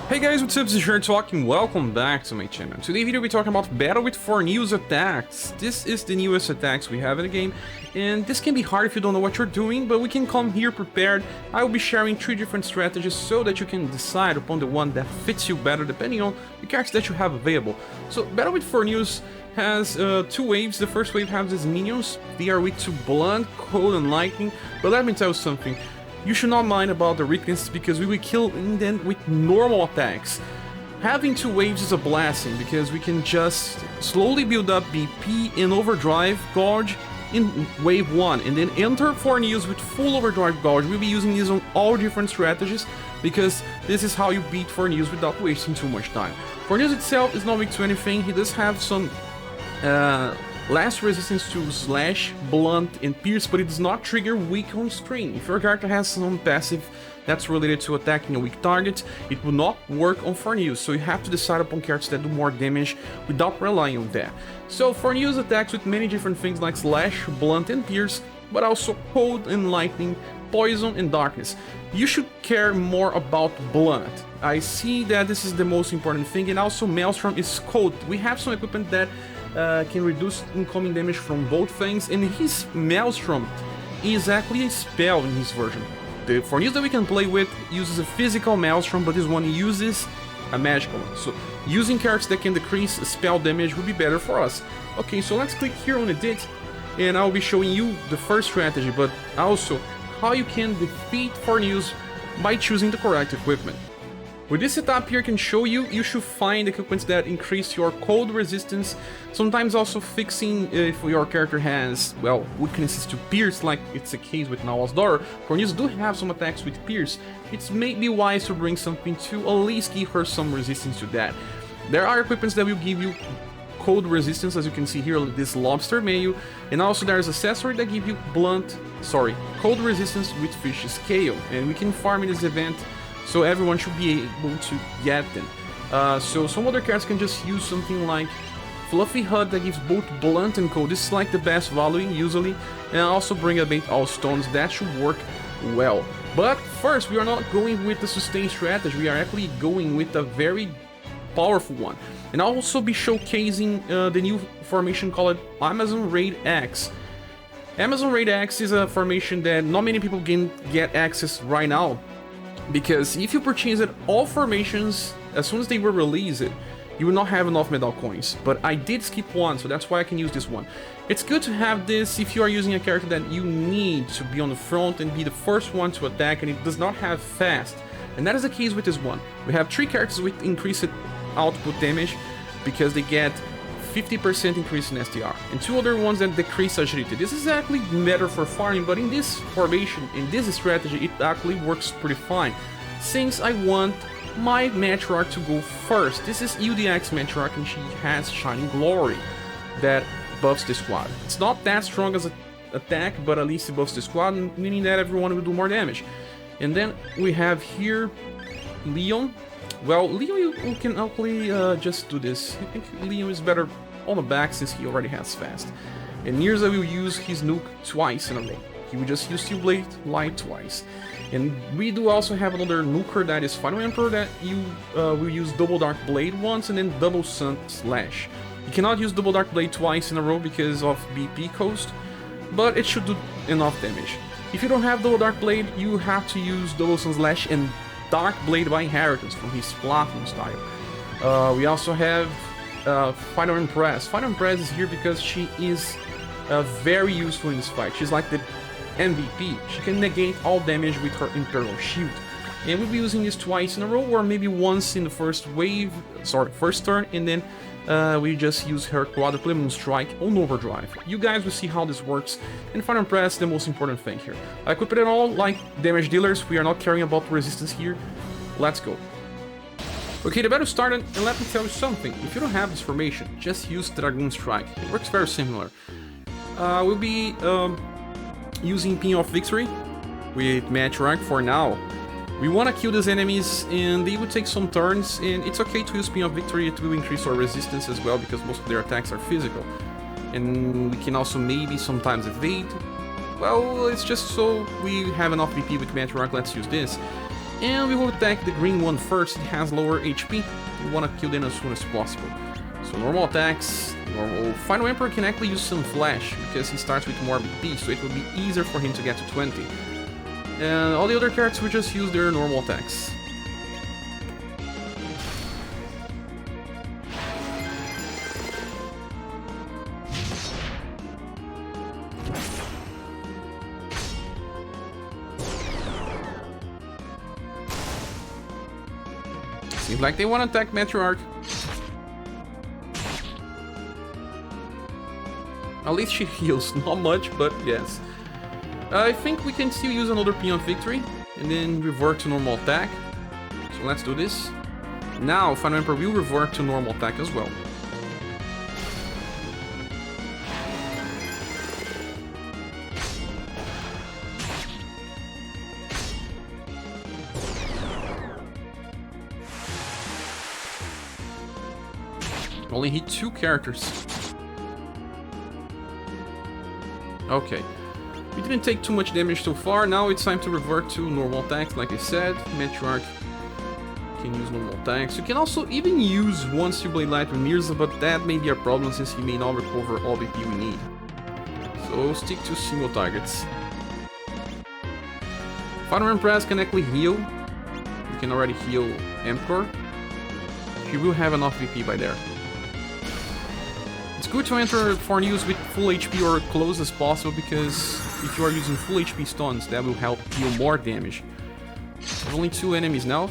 Hey guys, what's up? This is ScherBR and welcome back to my channel. Today video we're talking about battle with Forneus Attacks. This is the newest attacks we have in the game, and this can be hard if you don't know what you're doing, but we can come here prepared. I will be sharing 3 different strategies so that you can decide upon the one that fits you better depending on the characters that you have available. So battle with Forneus has 2 waves. The first wave has his minions. They are weak to blunt, cold, and lightning, but let me tell you something. You should not mind about the weakness because we will kill them with normal attacks. Having 2 waves is a blessing because we can just slowly build up BP and overdrive gauge in wave 1 and then enter Forneus with full overdrive gauge. We'll be using this on all different strategies because this is how you beat Forneus without wasting too much time. Forneus itself is not weak to anything. He does have some less resistance to slash, blunt, and pierce, but it does not trigger weak on screen. If your character has some passive that's related to attacking a weak target, it will not work on Forneus, so you have to decide upon characters that do more damage without relying on that. So Forneus attacks with many different things like slash, blunt, and pierce, but also cold and lightning, poison, and darkness. You should care more about blunt. I see that this is the most important thing, and also Maelstrom is cold. We have some equipment that can reduce incoming damage from both things, and his Maelstrom is actually a spell in his version. The Forneus that we can play with uses a physical Maelstrom, but this one uses a magical one. So using characters that can decrease spell damage would be better for us. Okay, so let's click here on edit, and I'll be showing you the first strategy, but also how you can defeat Forneus by choosing the correct equipment. With this setup here, I can show you, you should find equipments that increase your cold resistance, sometimes also fixing if your character has, well, weaknesses to pierce, like it's the case with Narwhal's daughter. Forneus do have some attacks with pierce. It's maybe wise to bring something to at least give her some resistance to that. There are equipments that will give you cold resistance, as you can see here, this lobster menu, and also there's accessory that give you cold resistance with fish scale, and we can farm in this event, so everyone should be able to get them. So some other cards can just use something like Fluffy HUD that gives both blunt and cold. This is like the best value usually, and also bring a bait all stones. That should work well. But first, we are not going with the sustain strategy. We are actually going with a very powerful one. And I'll also be showcasing the new formation called Amazon Raid X. Amazon Raid X is a formation that not many people can get access right now, because if you purchase it, all formations, as soon as they were released, you will not have enough medal coins. But I did skip one, so that's why I can use this one. It's good to have this if you are using a character that you need to be on the front and be the first one to attack, and it does not have fast. And that is the case with this one. We have 3 characters with increased output damage because they get 50% increase in STR, and 2 other ones that decrease agility. This is actually better for farming, but in this formation, in this strategy, it actually works pretty fine, since I want my Matriarch to go first. This is UDX Matriarch, and she has Shining Glory that buffs the squad. It's not that strong as an attack, but at least it buffs the squad, meaning that everyone will do more damage. And then we have here Leon. Well, Leon, you can actually just do this. I think Leon is better on the back since he already has fast. And Mirsa will use his nuke twice in a row. He will just use Steel Blade Light twice. And we do also have another nuker that is Final Emperor that you will use Double Dark Blade once and then Double Sun Slash. You cannot use Double Dark Blade twice in a row because of BP cost, but it should do enough damage. If you don't have Double Dark Blade, you have to use Double Sun Slash and Dark Blade by Inheritance from his Platinum style. We also have Final Empress. Final Empress is here because she is very useful in this fight. She's like the MVP. She can negate all damage with her Imperial Shield. And we'll be using this twice in a row, or maybe once in the first turn, and then we just use her Quadruple Moon Strike on Overdrive. You guys will see how this works, and Final Empress, the most important thing here. I equip it all like damage dealers. We are not caring about resistance here. Let's go. Okay, the battle started, and let me tell you something. If you don't have this formation, just use Dragoon Strike. It works very similar. We'll be using Pin of Victory with Matriarch for now. We want to kill these enemies, and they will take some turns, and it's okay to use Pin of Victory. It will increase our resistance as well, because most of their attacks are physical. And we can also maybe sometimes evade. Well, it's just so we have enough BP with Matriarch, let's use this. And we will attack the green one first. It has lower HP. We want to kill them as soon as possible. So normal attacks. Normal. Final Emperor can actually use some flash because he starts with more BP, so it will be easier for him to get to 20. And all the other characters will just use their normal attacks. Seems like they want to attack Matriarch. At least she heals, not much, but yes. I think we can still use another Peon Victory, and then revert to normal attack. So let's do this. Now, Final Emperor will revert to normal attack as well. Only hit 2 characters. Okay. We didn't take too much damage so far. Now it's time to revert to normal attacks. Like I said, Matriarch can use normal attacks. You can also even use one Steel Blade Light with Mirsa, but that may be a problem since he may not recover all BP we need. So stick to single targets. Final Empress can actually heal. We can already heal Emperor. She will have enough BP by there. It's good to enter Forneus with full HP or close as possible, because if you are using full HP stuns, that will help deal more damage. There's only 2 enemies now.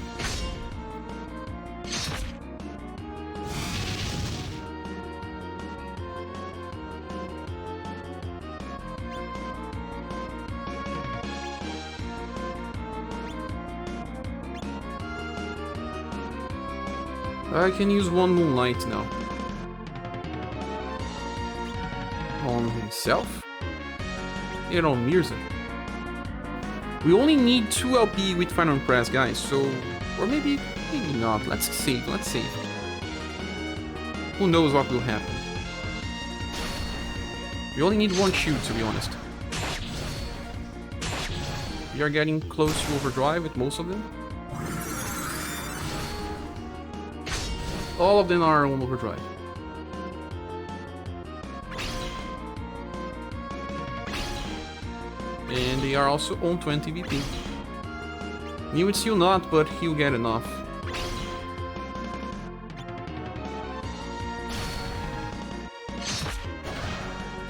I can use one Moonlight now. On himself? And on Mirsa. We only need 2 LP with Final Empress, guys, so... Or maybe not. Let's save. Who knows what will happen. We only need 1 shield, to be honest. We are getting close to overdrive with most of them. All of them are on overdrive. And they are also on 20 BP. New it's still not, but he'll get enough.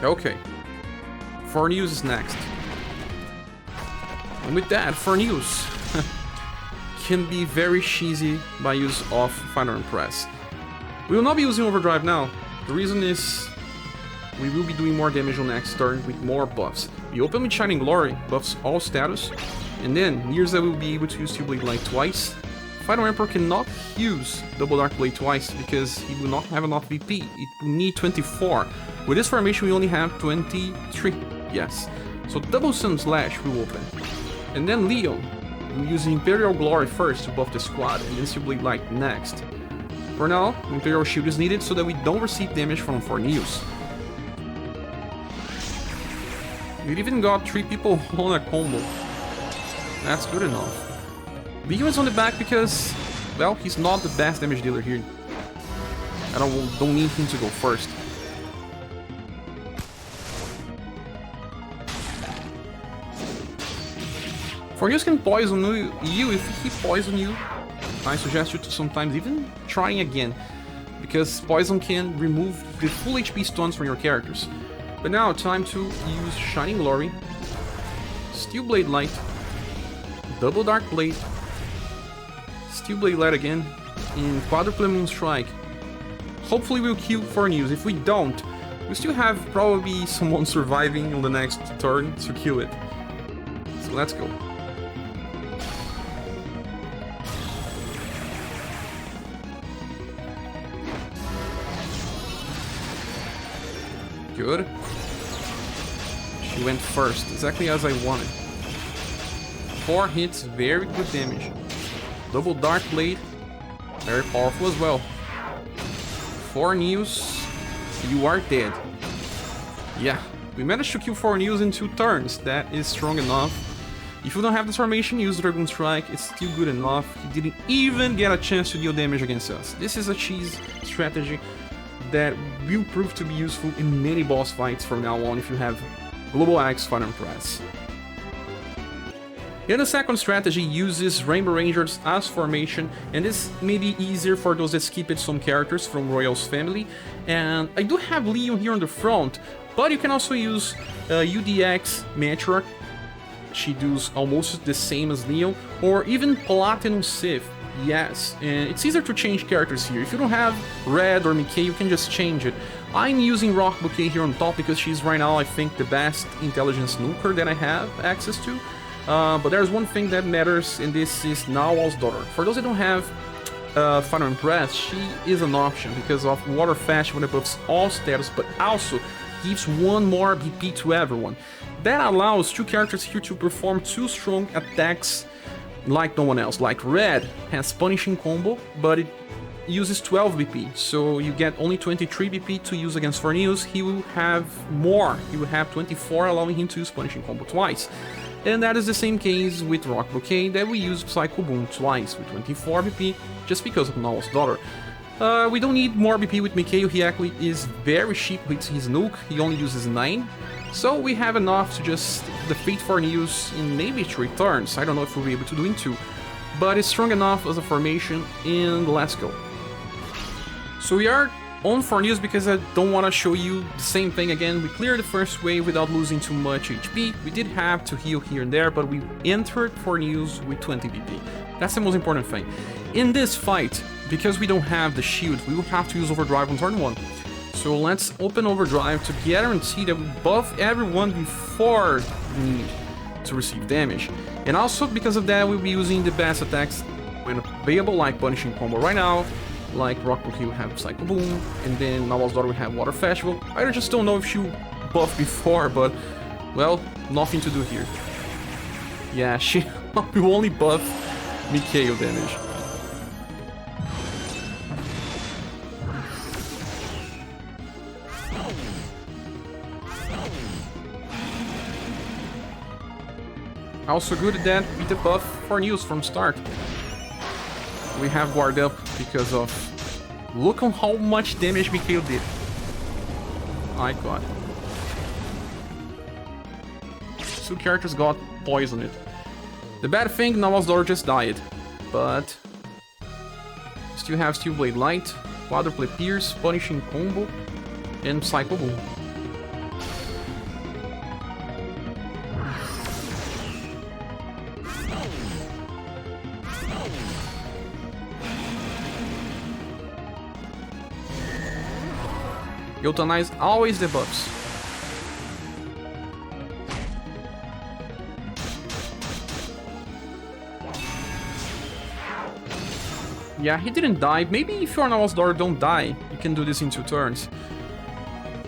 Okay. Forneus is next. And with that, Forneus can be very cheesy by use of Final Empress. We will not be using overdrive now. The reason is we will be doing more damage on next turn with more buffs. We open with Shining Glory, buffs all status, and then Mirsa will be able to use Steel Blade Light twice. Final Emperor cannot use Double Dark Blade twice because he will not have enough VP. It will need 24. With this formation we only have 23. Yes. So Double Sun Slash will open. And then Leon will use Imperial Glory first to buff the squad, and then Steel Blade Light next. For now, Imperial Shield is needed so that we don't receive damage from Forneus. We even got 3 people on a combo. That's good enough. Leon is on the back because, well, he's not the best damage dealer here. I don't need him to go first. Forneus can poison you. If he poison you, I suggest you to sometimes even trying again, because poison can remove the full HP stuns from your characters. But now, time to use Shining Glory, Steel Blade Light, Double Dark Blade, Steel Blade Light again, and Quadruple Moon Strike. Hopefully we'll kill Forneus. If we don't, we still have probably someone surviving on the next turn to kill it. So let's go. Good. She went first, exactly as I wanted. 4 hits, very good damage. Double Dark Blade, very powerful as well. Forneus, you are dead. Yeah, we managed to kill Forneus in 2 turns. That is strong enough. If you don't have this formation, use Dragoon Strike, it's still good enough. He didn't even get a chance to deal damage against us. This is a cheese strategy that will prove to be useful in many boss fights from now on if you have Global Axe, Fire and Press. And the second strategy uses Rainbow Rangers as formation, and this may be easier for those that skipped some characters from Royal's family. And I do have Leon here on the front, but you can also use UDX Matriarch. She does almost the same as Leon, or even Platinum Sith. Yes, and it's easier to change characters here. If you don't have Red or Mikhail, you can just change it. I'm using Rocbouquet here on top because she's right now, I think, the best intelligence nuker that I have access to. But there's one thing that matters, and this is Narwhal's daughter. For those that don't have Fire and Press, she is an option because of Water Fast when it buffs all status, but also gives one more BP to everyone. That allows two characters here to perform two strong attacks like no one else. Like Red has Punishing Combo, but it uses 12 BP, so you get only 23 BP to use against Forneus. He will have more, he will have 24, allowing him to use Punishing Combo twice. And that is the same case with Rocbouquet, that we use Psycho Boom twice with 24 BP, just because of Narwhal's daughter. We don't need more BP with Mikhail, he actually is very cheap with his nuke, he only uses 9. So we have enough to just defeat Forneus in maybe 3 turns, I don't know if we'll be able to do in 2. But it's strong enough as a formation, and let's go. So we are on Forneus because I don't want to show you the same thing again. We cleared the first wave without losing too much HP. We did have to heal here and there, but we entered Forneus with 20 BP. That's the most important thing. In this fight, because we don't have the shield, we will have to use Overdrive on turn 1. So let's open Overdrive to guarantee that we buff everyone before we need to receive damage. And also because of that, we'll be using the best attacks when available, like Punishing Combo right now. Like Rocbouquet will have Psycho Boom, and then Narwhal's daughter will have Water Festival. I just don't know if she'll buff before, but, well, nothing to do here. Yeah, she will only buff Mikhail damage. Also good that we debuff Forneus from start. We have guard up because of... Look on how much damage Mikhail did. My god. Two characters got poisoned. The bad thing, Narwhal's daughter just died. But... still have Steel Blade Light, Quadruple Pierce, Punishing Combo, and Psycho Boom. Euthanize always debuffs. Yeah, he didn't die. Maybe if you're Narwhal's daughter, don't die. You can do this in 2 turns.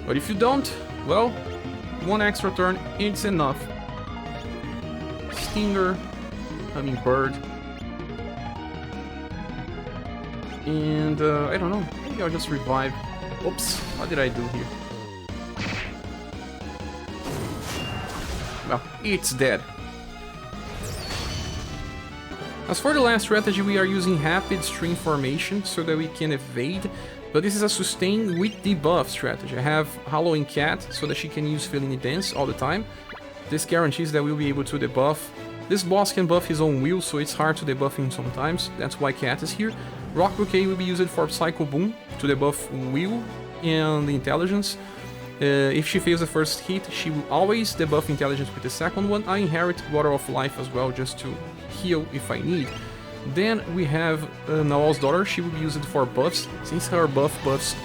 But if you don't, well, 1 extra turn, it's enough. Stinger, Hummingbird. And, I don't know. Maybe I'll just revive. Oops, what did I do here? Well, it's dead. As for the last strategy, we are using Rapid String Formation so that we can evade, but this is a sustain with debuff strategy. I have Halloween Cat so that she can use Feline Dance all the time. This guarantees that we'll be able to debuff. This boss can buff his own will, so it's hard to debuff him sometimes. That's why Cat is here. Rocbouquet will be used for Psycho Boom to debuff will and intelligence. If she fails the first hit, she will always debuff intelligence with the second one. I inherit Water of Life as well, just to heal if I need. Then we have Narwhal's daughter. She will be used for buffs. Since her buff buffs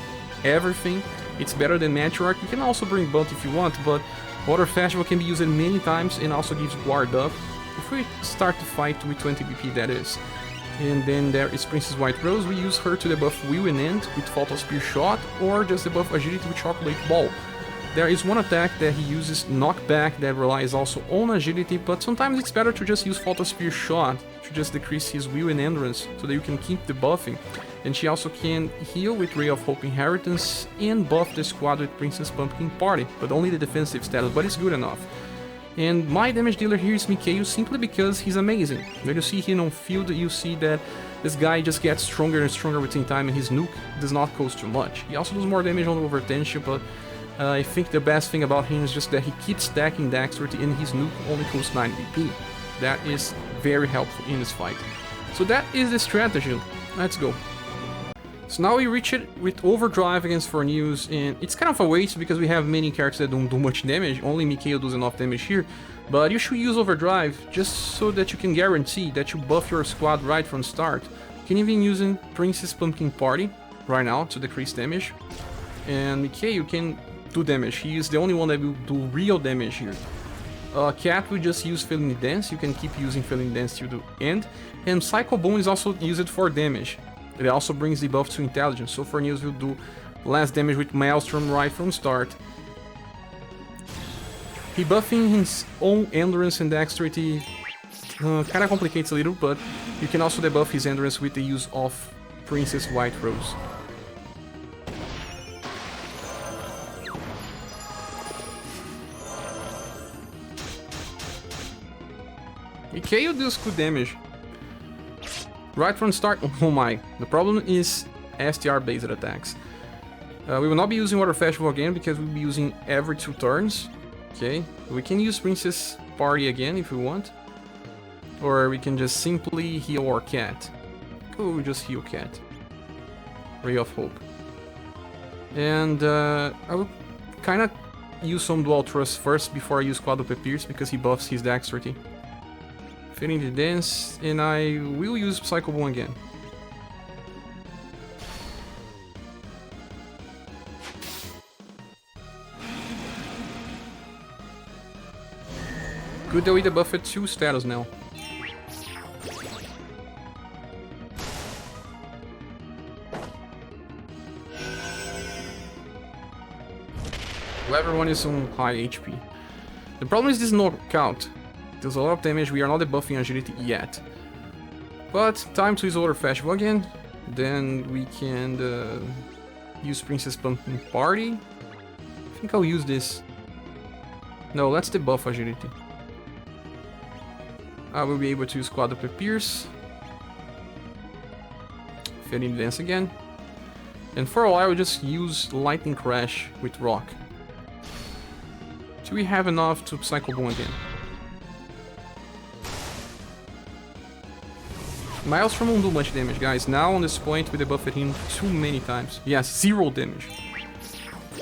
everything, it's better than Matriarch. You can also bring Bunt if you want, but Water Festival can be used many times and also gives guard up. If we start the fight with 20 BP, that is. And then there is Princess White Rose. We use her to debuff Will and End with Fatal Spear Shot, or just debuff Agility with Chocolate Ball. There is one attack that he uses, Knockback, that relies also on Agility, but sometimes it's better to just use Fatal Spear Shot to just decrease his Will and Endurance, so that you can keep debuffing. And she also can heal with Ray of Hope Inheritance and buff the squad with Princess Pumpkin Party, but only the defensive status, but it's good enough. And my damage dealer here is Mikhail simply because he's amazing. When you see him on field, you see that this guy just gets stronger and stronger within time, and his nuke does not cost too much. He also does more damage on overtension, but I think the best thing about him is just that he keeps stacking dexterity and his nuke only costs 9 BP. That is very helpful in this fight. So that is the strategy. Let's go. So now we reach it with Overdrive against Forneus, and it's kind of a waste because we have many characters that don't do much damage, only Mikhail does enough damage here, but you should use Overdrive just so that you can guarantee that you buff your squad right from start. You can even use Princess Pumpkin Party right now to decrease damage, and Mikhail can do damage. He is the only one that will do real damage here. Cat will just use Feeling Dance, you can keep using Feeling Dance till the end, and Psycho Boom is also used for damage. It also brings the buff to intelligence, so Forneus will do less damage with Maelstrom right from start. He buffing his own endurance and dexterity kinda complicates a little, but you can also debuff his endurance with the use of Princess White Rose. Mikhail does good damage. Right from start, oh my, the problem is STR based attacks. We will not be using Water Festival again because we'll be using every 2 turns. Okay, we can use Princess Party again if we want. Or we can just simply heal our cat. Oh, we just heal cat. Ray of Hope. And I will kinda use some Dual Thrust first before I use Quadruple Pierce because he buffs his dexterity. Feeling the Dance, and I will use Psycho Boom again. Good that we debuffed 2 status now. Everyone is on high HP. The problem is this knockout. Does a lot of damage, we are not debuffing agility yet. But time to use Water Festival again. Then we can use Princess Pumpkin Party. I think I'll use this. No, let's debuff agility. I will be able to use Quadruple Pierce. Fading Dance again. And for a while, I will just use Lightning Crash with Rock. So we have enough to Psycho Boom again. Maelstrom won't do much damage, guys. Now on this point, we debuffed him too many times. Yes, 0 damage.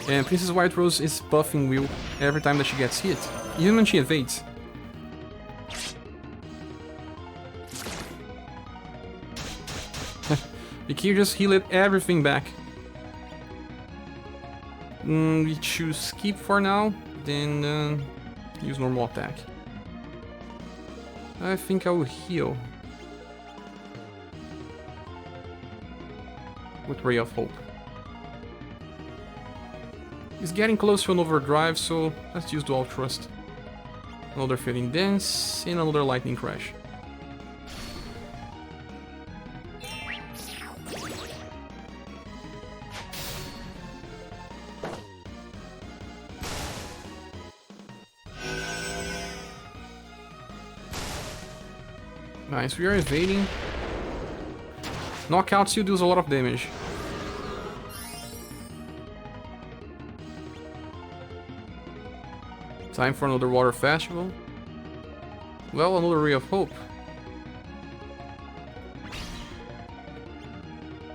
And Princess White Rose is buffing Will every time that she gets hit, even when she evades. Mikhail just healed everything back. We choose skip for now, then use normal attack. I think I will heal with Ray of Hope. He's getting close to an overdrive, so let's use Dual Thrust. Another Fading Dance, and another Lightning Crash. Nice, we are evading. Knockout still does a lot of damage. Time for another Water Festival. Well, another Ray of Hope.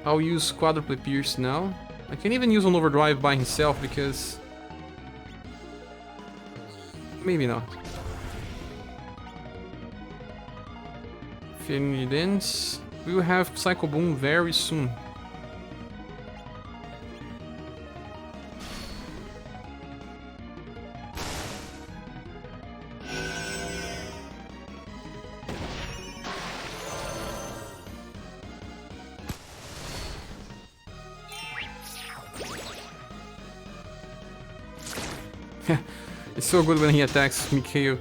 I'll use Quadruple Pierce now. I can even use an Overdrive by himself because... maybe not. Feeling Dance. We will have Psycho Boom very soon. It's so good when he attacks Mikhail.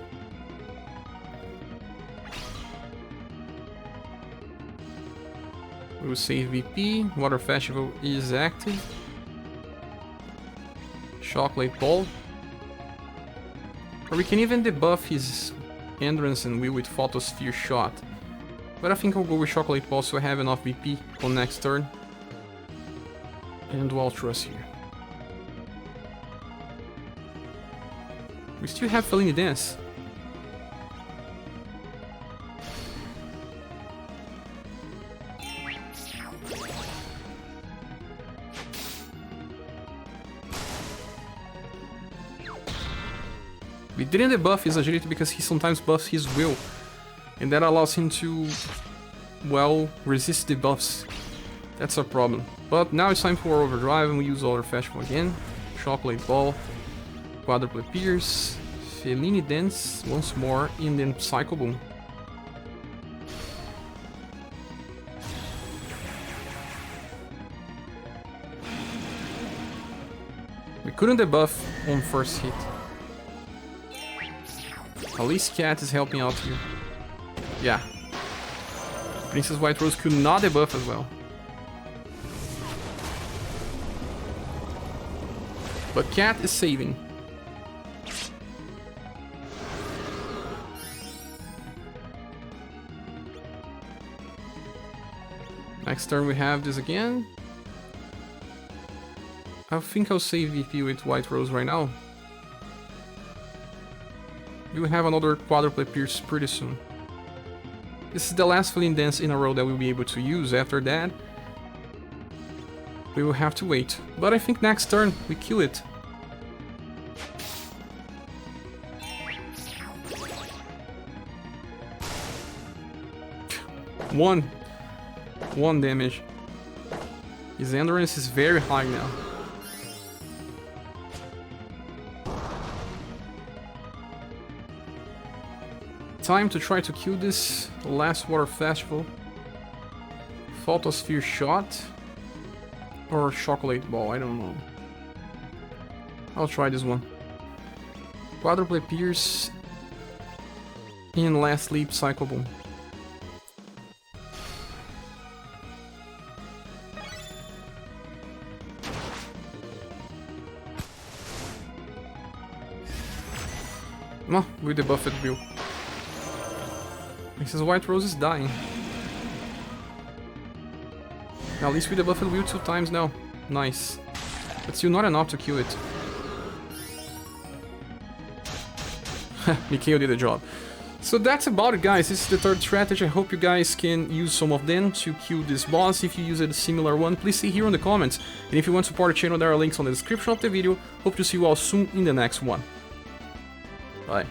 We will save VP. Water Festival is active. Chocolate Ball. Or we can even debuff his Endurance and Will with Photosphere Shot. But I think I'll go with Chocolate Ball so I have enough BP on next turn. And Dual Trust here. We still have Felini Dance. We didn't debuff his agility because he sometimes buffs his will, and that allows him to, well, resist debuffs. That's a problem. But now it's time for Overdrive, and we use our Festival again. Chocolate Ball, Quadruple Pierce, Felini Dance once more, and then Psycho Boom. We couldn't debuff on first hit. At least Cat is helping out here. Yeah. Princess White Rose could not debuff as well. But Cat is saving. Next turn we have this again. I think I'll save VP with White Rose right now. We will have another Quadruple Pierce pretty soon. This is the last Felini Dance in a row that we'll be able to use. After that, we will have to wait. But I think next turn, we kill it. One damage. His endurance is very high now. Time to try to kill this last Water Festival. Photosphere Shot or Chocolate Ball, I don't know. I'll try this one. Quadruple Pierce and last Leap Psycho Boom. No, we debuffed Will. Princess White Rose is dying. At least we debuffed Will 2 times now. Nice. But still not enough to kill it. Mikhail did the job. So that's about it, guys. This is the third strategy. I hope you guys can use some of them to kill this boss. If you use a similar one, please say here in the comments. And if you want to support the channel, there are links on the description of the video. Hope to see you all soon in the next one. Bye.